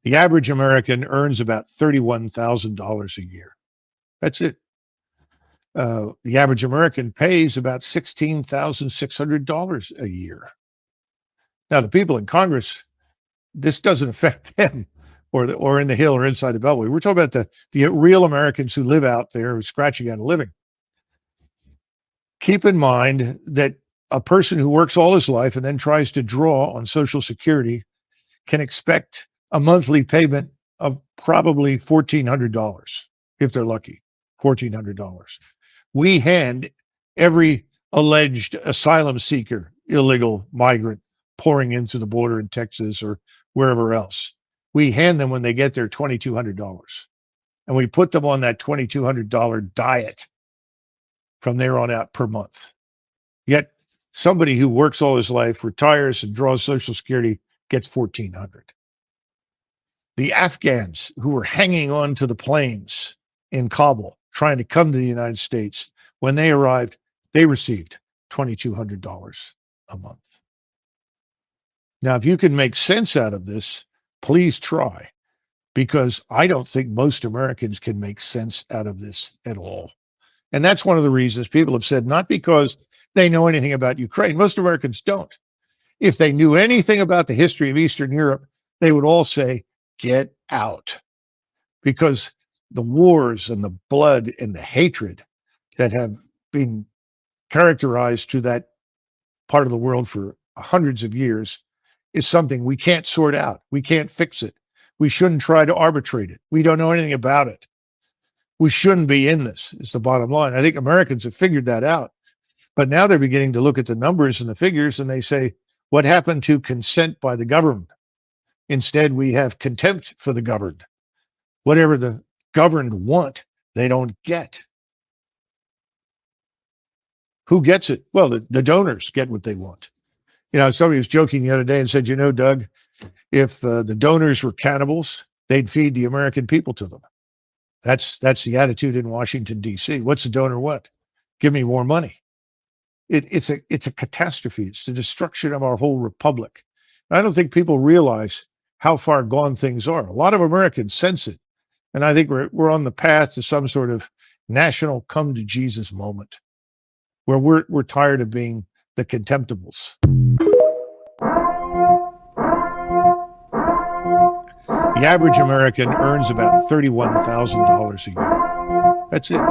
The average American earns about $31,000 a year. That's it. The average American pays about $16,600 a year. Now, the people in Congress, this doesn't affect them or in the Hill or inside the Beltway. We're talking about the real Americans who live out there who are scratching out a living. Keep in mind that a person who works all his life and then tries to draw on Social Security can expect a monthly payment of probably $1,400 if they're lucky. $1,400. We hand every alleged asylum seeker, illegal migrant pouring into the border in Texas or wherever else, we hand them when they get there $2,200. And we put them on that $2,200 diet from there on out per month. Yet somebody who works all his life, retires and draws Social Security gets $1,400. The Afghans who were hanging on to the planes in Kabul trying to come to the United States, when they arrived, they received $2,200 a month. Now, if you can make sense out of this, please try, because I don't think most Americans can make sense out of this at all. And that's one of the reasons people have said, not because they know anything about Ukraine. Most Americans don't. If they knew anything about the history of Eastern Europe, they would all say, get out. Because the wars and the blood and the hatred that have been characterized to that part of the world for hundreds of years is something we can't sort out. We can't fix it. We shouldn't try to arbitrate it. We don't know anything about it. We shouldn't be in this, is the bottom line. I think Americans have figured that out. But now they're beginning to look at the numbers and the figures, and they say, what happened to consent by the governed? Instead, we have contempt for the governed. Whatever the governed want, they don't get. Who gets it? Well, the donors get what they want. You know, somebody was joking the other day and said, you know, Doug, if the donors were cannibals, they'd feed the American people to them. That's the attitude in Washington, D.C. What's the donor want? Give me more money. It's a catastrophe. It's the destruction of our whole republic. I don't think people realize how far gone things are. A lot of Americans sense it. And I think we're on the path to some sort of national come to Jesus moment where we're tired of being the contemptibles. The average American earns about $31,000 a year. That's it.